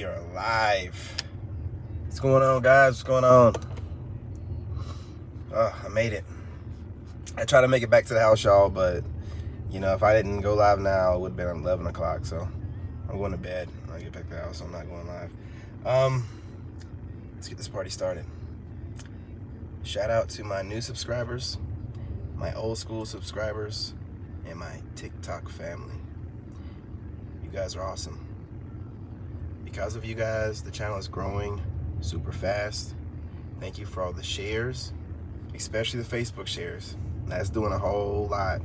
are live. What's going on, guys? What's going on? I made it. I tried to make it back to the house, y'all, but you know, if I didn't go live now, it would have been 11 o'clock. So I'm going to bed when I get back to the house. So I'm not going live. Let's get this party started. Shout out to my new subscribers, my old school subscribers, and my TikTok family. You guys are awesome. Because of you guys, the channel is growing super fast. Thank you for all the shares, especially the Facebook shares. That's doing a whole lot.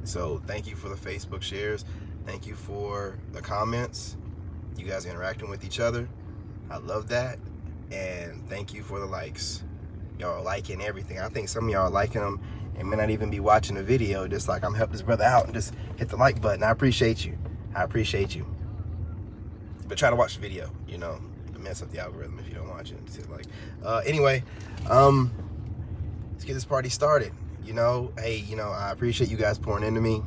So thank you for the Facebook shares. Thank you for the comments. You guys are interacting with each other. I love that. And thank you for the likes. Y'all are liking everything. I think some of y'all are liking them and may not even be watching the video, just like I'm helping this brother out and just hit the like button. I appreciate you. I appreciate you. But try to watch the video, you know, to mess up the algorithm if you don't watch it. Anyway, let's get this party started. You know, hey, you know, I appreciate you guys pouring into me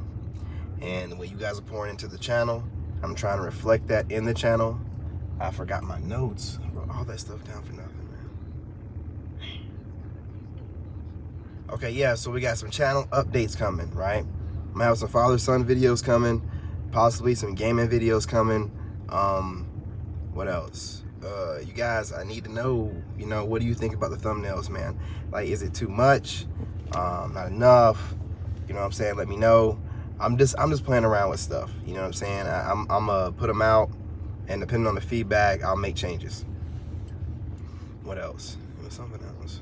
and the way you guys are pouring into the channel. I'm trying to reflect that in the channel. I forgot my notes. I wrote all that stuff down for nothing, man. Okay, yeah, so we got some channel updates coming, right? I'm gonna have some father-son videos coming, possibly some gaming videos coming. What else? You guys, I need to know, you know, what do you think about the thumbnails, man? Like, is it too much? Not enough? You know what I'm saying? Let me know. I'm just playing around with stuff. You know what I'm saying? I'm gonna put them out, and depending on the feedback, I'll make changes. What else? There was something else.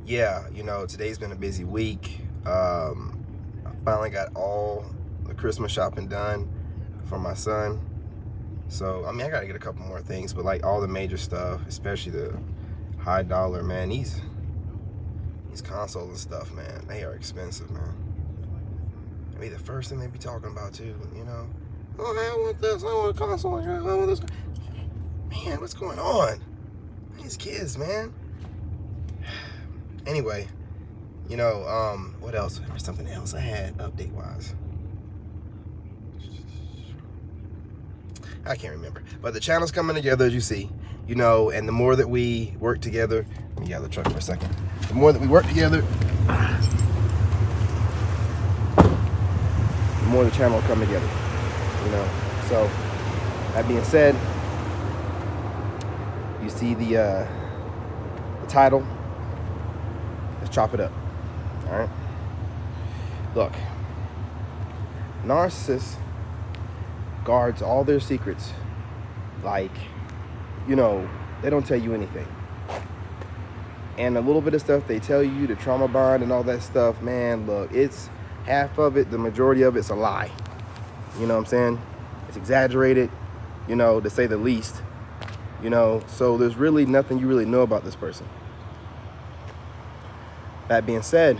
Yeah, you know, today's been a busy week. I finally got all the Christmas shopping done for my son. So, I mean, I gotta get a couple more things, but like all the major stuff, especially the high dollar, man, these consoles and stuff, man, they are expensive, man. I mean, the first thing they be talking about too, you know, oh, I want this, I want a console, I want this. Man, what's going on? These kids, man. Anyway, you know, what else? There was something else I had update-wise. I can't remember, but the channel's coming together, as you see, you know, and the more that we work together, let me get out of the truck for a second. The more that we work together, the more the channel will come together, you know. So, that being said, you see the title. Let's chop it up, all right? Look, Narcissist guards all their secrets. Like, you know, they don't tell you anything. And a little bit of stuff they tell you, the trauma bond and all that stuff, man, look, it's half of it, the majority of it's a lie. You know what I'm saying? It's exaggerated, you know, to say the least. You know, so there's really nothing you really know about this person. That being said,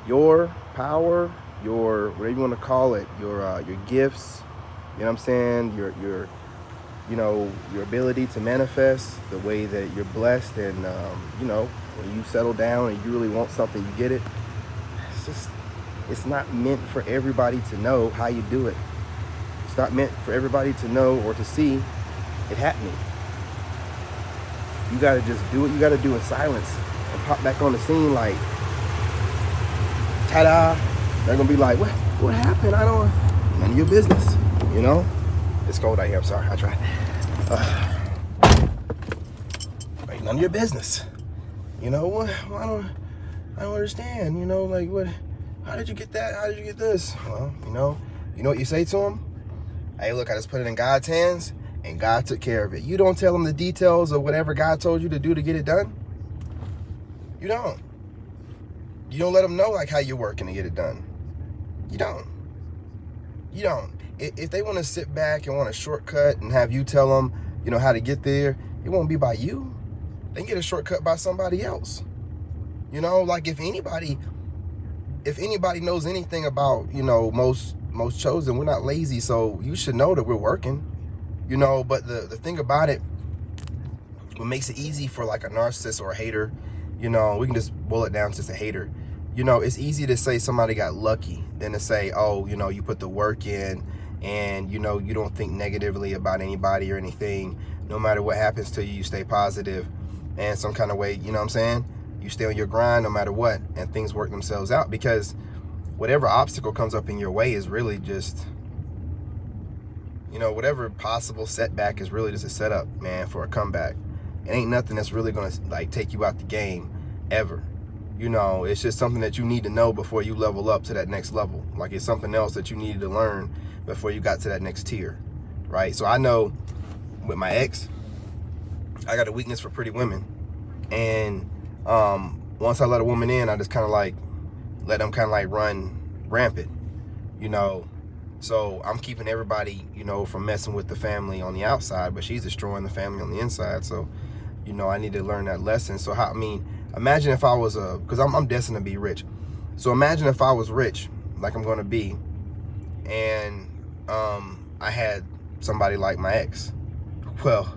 your power, your whatever you want to call it, your gifts, you know what I'm saying, your you know, your ability to manifest, the way that you're blessed, and you know, when you settle down and you really want something, you get it. It's not meant for everybody to know how you do it. It's not meant for everybody to know or to see it happening. You gotta just do what you gotta do in silence and pop back on the scene like, ta-da. They're gonna be like, what happened? I don't, none of your business, you know? It's cold out here, I'm sorry, I tried. Like, none of your business. You know, what? I don't understand, you know, like, what, how did you get that? How did you get this? Well, you know what you say to them? Hey, look, I just put it in God's hands, and God took care of it. You don't tell them the details of whatever God told you to do to get it done. You don't. You don't let them know, like, how you're working to get it done. You don't. You don't. If they want to sit back and want a shortcut and have you tell them, you know, how to get there, it won't be by you. They can get a shortcut by somebody else. You know, like, if anybody knows anything about, you know, most chosen, we're not lazy, so you should know that we're working. You know, but the thing about it, what makes it easy for like a narcissist or a hater, you know, we can just boil it down to just a hater. You know, it's easy to say somebody got lucky than to say, oh, you know, you put the work in and you know, you don't think negatively about anybody or anything. No matter what happens to you, you stay positive, and some kind of way, you know what I'm saying, you stay on your grind no matter what, and things work themselves out, because whatever obstacle comes up in your way is really just, you know, whatever possible setback is really just a setup, man, for a comeback. It ain't nothing that's really gonna like take you out the game ever. You know, it's just something that you need to know before you level up to that next level. Like, it's something else that you needed to learn before you got to that next tier, right? So I know with my ex, I got a weakness for pretty women, and once I let a woman in, I just kind of like let them kind of like run rampant, you know. So I'm keeping everybody, you know, from messing with the family on the outside, but she's destroying the family on the inside. So, you know, I need to learn that lesson. So how, I mean, imagine if I was because I'm destined to be rich. So imagine if I was rich, like I'm going to be, and I had somebody like my ex. Well,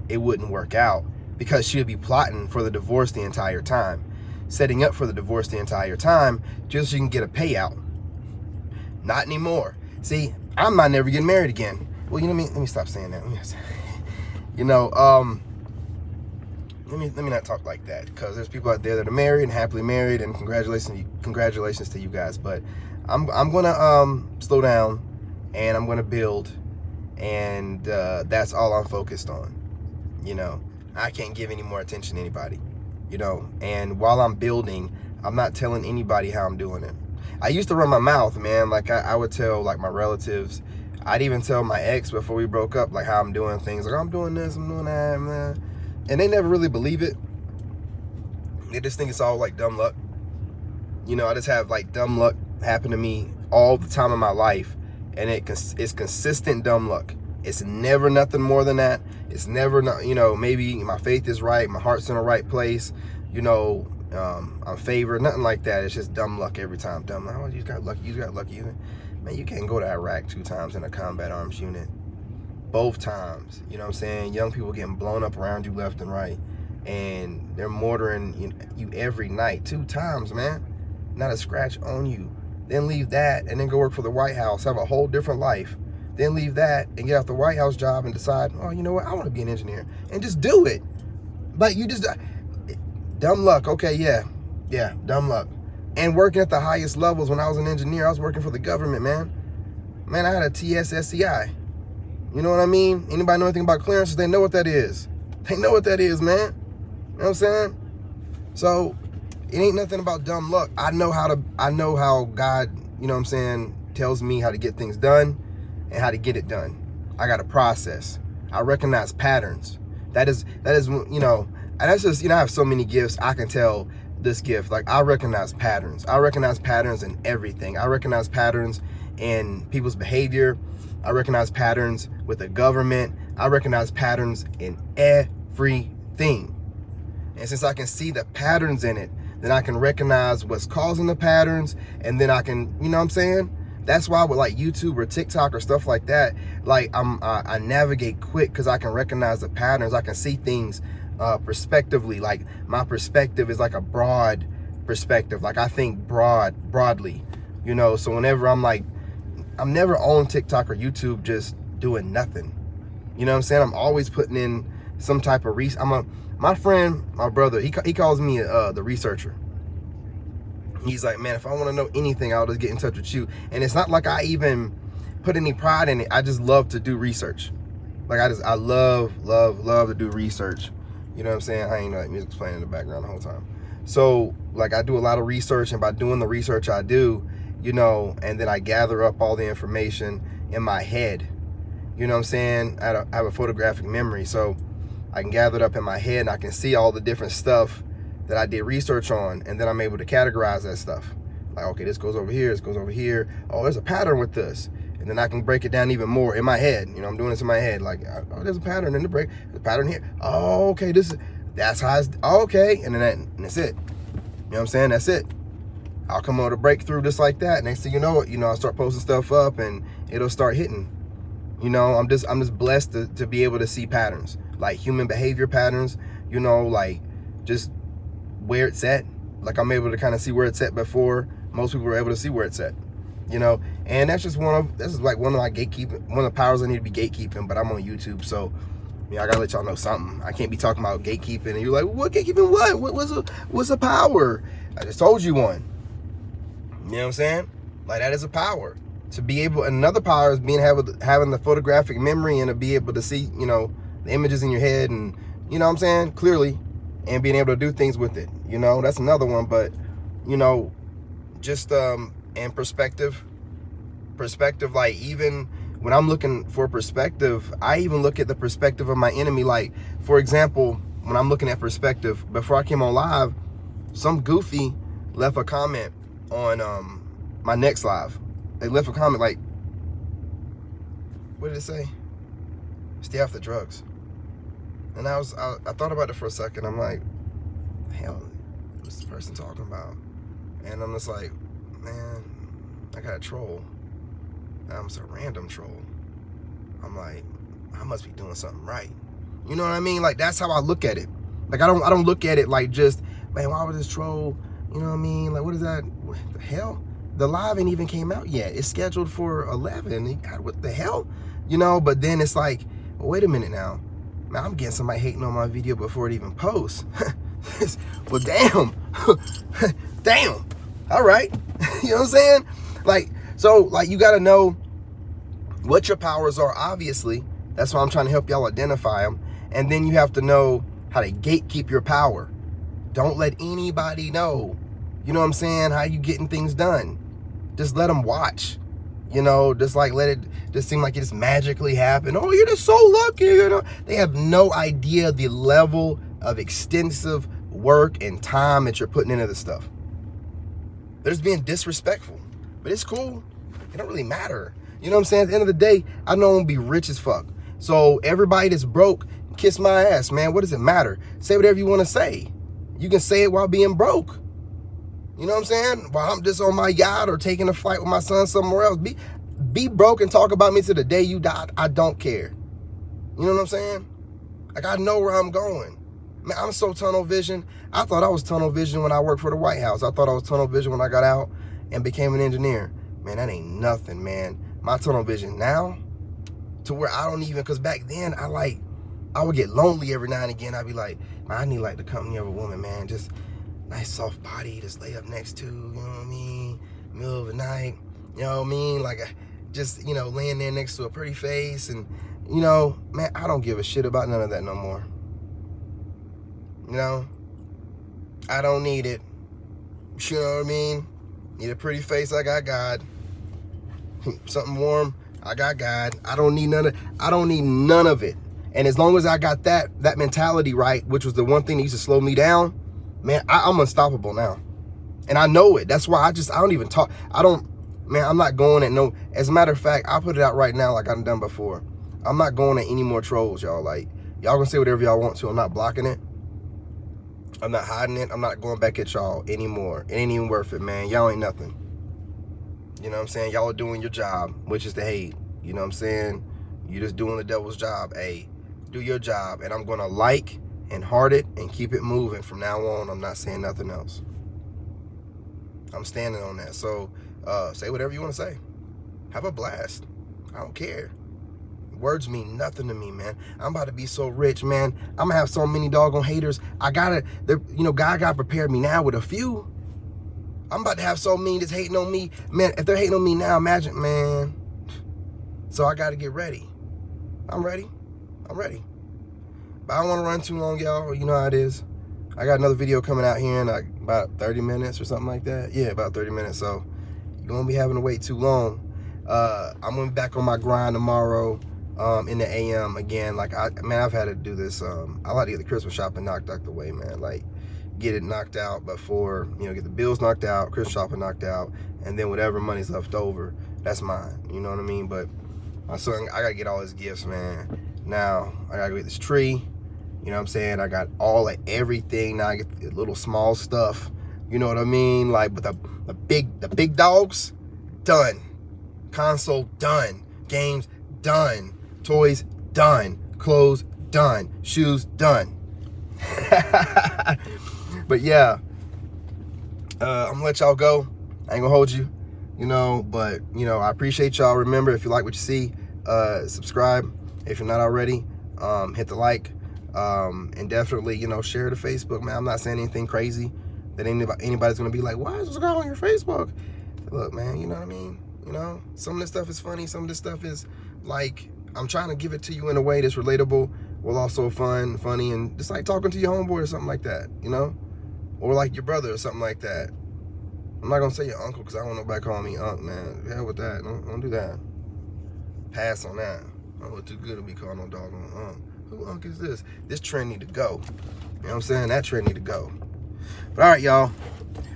it wouldn't work out, because she'd be plotting for the divorce the entire time, setting up for the divorce the entire time, just so she can get a payout. Not anymore. See, I'm not never getting married again. Well, you know what I mean? Let me stop saying that. You know, let me not talk like that, because there's people out there that are married and happily married, and congratulations to you guys. But I'm gonna slow down, and I'm gonna build, and that's all I'm focused on. You know, I can't give any more attention to anybody, you know, and while I'm building, I'm not telling anybody how I'm doing it. I used to run my mouth, man. Like I would tell like my relatives. I'd even tell my ex before we broke up, like how I'm doing things. Like, I'm doing this, I'm doing that, man. And they never really believe it. They just think it's all like dumb luck. You know, I just have like dumb luck happen to me all the time in my life. And it's consistent dumb luck. It's never nothing more than that. It's never, you know, maybe my faith is right, my heart's in the right place, you know, I'm favored, nothing like that. It's just dumb luck every time. Dumb luck. Oh, you got lucky. Man, you can't go to Iraq 2 times in a combat arms unit. Both times, you know what I'm saying? Young people getting blown up around you left and right, and they're mortaring you every night. 2 times, man. Not a scratch on you. Then leave that and then go work for the White House, have a whole different life. Then leave that and get out the White House job and decide, oh, you know what? I want to be an engineer, and just do it. But you just dumb luck. Okay, yeah, dumb luck. And working at the highest levels. When I was an engineer, I was working for the government, man. Man, I had a TSSCI. You know what I mean? Anybody know anything about clearances? They know what that is. They know what that is, man. You know what I'm saying? So it ain't nothing about dumb luck. I know how God, you know what I'm saying, tells me how to get things done and how to get it done. I got a process. I recognize patterns. That is, you know, and that's just, you know, I have so many gifts. I can tell this gift, like, I recognize patterns. I recognize patterns in everything. I recognize patterns in people's behavior. I recognize patterns with the government. I recognize patterns in everything. And since I can see the patterns in it, then I can recognize what's causing the patterns, and then I can, you know what I'm saying? That's why with like YouTube or TikTok or stuff like that, like I navigate quick, because I can recognize the patterns. I can see things perspectively. Like, my perspective is like a broad perspective. Like, I think broadly, you know. So whenever I'm never on TikTok or YouTube just doing nothing. You know what I'm saying? I'm always putting in some type of my friend, my brother, he calls me the researcher. He's like, man, if I want to know anything, I'll just get in touch with you. And it's not like I even put any pride in it. I just love to do research. Like, I love to do research. You know what I'm saying? I ain't like music's playing in the background the whole time. So like, I do a lot of research, and by doing the research I do, you know, and then I gather up all the information in my head. You know what I'm saying? I have a photographic memory, so I can gather it up in my head, and I can see all the different stuff that I did research on, and then I'm able to categorize that stuff. Like, okay, this goes over here, this goes over here. Oh, there's a pattern with this. And then I can break it down even more in my head. You know, I'm doing this in my head. Like, oh, there's a pattern in the break. There's a pattern here. Oh, okay, that's how it's, oh, okay. And then that's it. You know what I'm saying? That's it. I'll come on a breakthrough just like that. Next thing you know, I'll start posting stuff up, and it'll start hitting. You know, I'm just blessed to be able to see patterns, like human behavior patterns, you know, like just where it's at. Like, I'm able to kind of see where it's at before most people are able to see where it's at. you know. And that's just this is like one of my gatekeeping, one of the powers I need to be gatekeeping. But I'm on YouTube, so I gotta let y'all know something. I can't be talking about gatekeeping, and you're like, what gatekeeping? What's a power? I just told you one. You know what I'm saying? Like, that is a power. To be able, another power is having the photographic memory and to be able to see, you know, the images in your head and, you know what I'm saying, clearly, and being able to do things with it. You know, that's another one. But, you know, just and perspective, like, even when I'm looking for perspective, I even look at the perspective of my enemy. Like, for example, when I'm looking at perspective, before I came on live, some goofy left a comment on my next live. They left a comment like, what did it say? Stay off the drugs. And I thought about it for a second. I'm like, hell, what's this person talking about? And I'm just like, man, I got a troll. I'm just a random troll. I'm like, I must be doing something right. You know what I mean? Like, that's how I look at it. Like, I don't look at it like just, man, why was this troll? You know what I mean? Like, what is that? What the hell? The live ain't even came out yet. It's scheduled for 11. God, what the hell? You know, but then it's like, well, wait a minute now. Man, I'm getting somebody hating on my video before it even posts. Well, damn. Damn. All right. You know what I'm saying? Like, so, like, you got to know what your powers are, obviously. That's why I'm trying to help y'all identify them. And then you have to know how to gatekeep your power. Don't let anybody know, you know what I'm saying, how you getting things done. Just let them watch, you know, just like let it just seem like it just magically happened. Oh, you're just so lucky, you know. They have no idea the level of extensive work and time that you're putting into this stuff. They're just being disrespectful, but it's cool. It don't really matter. You know what I'm saying? At the end of the day, I know I'm gonna be rich as fuck. So everybody that's broke, kiss my ass, man. What does it matter? Say whatever you want to say. You can say it while being broke. You know what I'm saying? While I'm just on my yacht or taking a flight with my son somewhere else. Be broke and talk about me to the day you die. I don't care. You know what I'm saying? Like, I know where I'm going. Man, I'm so tunnel vision. I thought I was tunnel vision when I worked for the White House. I thought I was tunnel vision when I got out and became an engineer. Man, that ain't nothing, man. My tunnel vision now, to where I don't even, because back then, I would get lonely every now and again. I'd be like, man, I need like the company of a woman, man. Just nice soft body, just lay up next to, you know what I mean? Middle of the night, you know what I mean? Like, just, you know, laying there next to a pretty face. And, you know, man, I don't give a shit about none of that no more. You know? I don't need it. You know what I mean? Need a pretty face, I got God. Something warm, I got God. I don't need none of it. And as long as I got that mentality right, which was the one thing that used to slow me down, man, I'm unstoppable now. And I know it. That's why I don't even talk. I'm not going at no, as a matter of fact, I'll put it out right now like I've done before. I'm not going at any more trolls, y'all. Like, y'all can say whatever y'all want to. I'm not blocking it. I'm not hiding it. I'm not going back at y'all anymore. It ain't even worth it, man. Y'all ain't nothing. You know what I'm saying? Y'all are doing your job, which is to hate. You know what I'm saying? You're just doing the devil's job. Hey, do your job. And I'm going to like and heart it and keep it moving from now on. I'm not saying nothing else. I'm standing on that. So say whatever you want to say. Have a blast. I don't care. Words mean nothing to me, man. I'm about to be so rich, man. I'm gonna have so many doggone haters. God got prepared me now with a few. I'm about to have so many that's hating on me. Man, if they're hating on me now, imagine, man. So I gotta get ready. I'm ready. But I don't want to run too long, y'all. You know how it is. I got another video coming out here in like about 30 minutes or something like that. Yeah, about 30 minutes. So you won't be having to wait too long. I'm gonna be back on my grind tomorrow in the AM again. Like, I've had to do this. I like to get the Christmas shopping knocked out the way, man. Like, get it knocked out before, get the bills knocked out, Christmas shopping knocked out, and then whatever money's left over, that's mine. You know what I mean? But my son, I gotta get all his gifts, man. Now I gotta get this tree. You know what I'm saying? I got everything. Now I get the little small stuff. You know what I mean? Like, but the big dogs, done. Console, done. Games, done. Toys, done. Clothes, done. Shoes, done. But yeah, I'm gonna let y'all go. I ain't gonna hold you. you know, but, you know, I appreciate y'all. Remember, if you like what you see, subscribe. If you're not already, hit the like, and definitely, you know, share to Facebook, man. I'm not saying anything crazy that anybody's going to be like, why is this guy on your Facebook? Look, man, you know what I mean? You know, some of this stuff is funny. Some of this stuff is like, I'm trying to give it to you in a way that's relatable, while also funny, and just like talking to your homeboy or something like that, you know? Or like your brother or something like that. I'm not gonna say your uncle because I don't know nobody calling me unc, man. Hell with that. Don't do that. Pass on that. I don't look too good to be calling no dog on unc. Who unc is this? This trend need to go. You know what I'm saying? That trend need to go. But all right, y'all.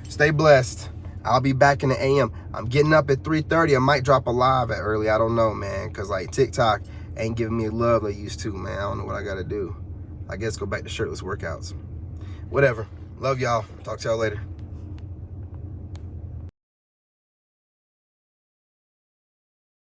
Stay blessed. I'll be back in the AM. I'm getting up at 3:30. I might drop a live at early. I don't know, man. Because like TikTok ain't giving me love they used to, man. I don't know what I got to do. I guess go back to shirtless workouts. Whatever. Love y'all. Talk to y'all later.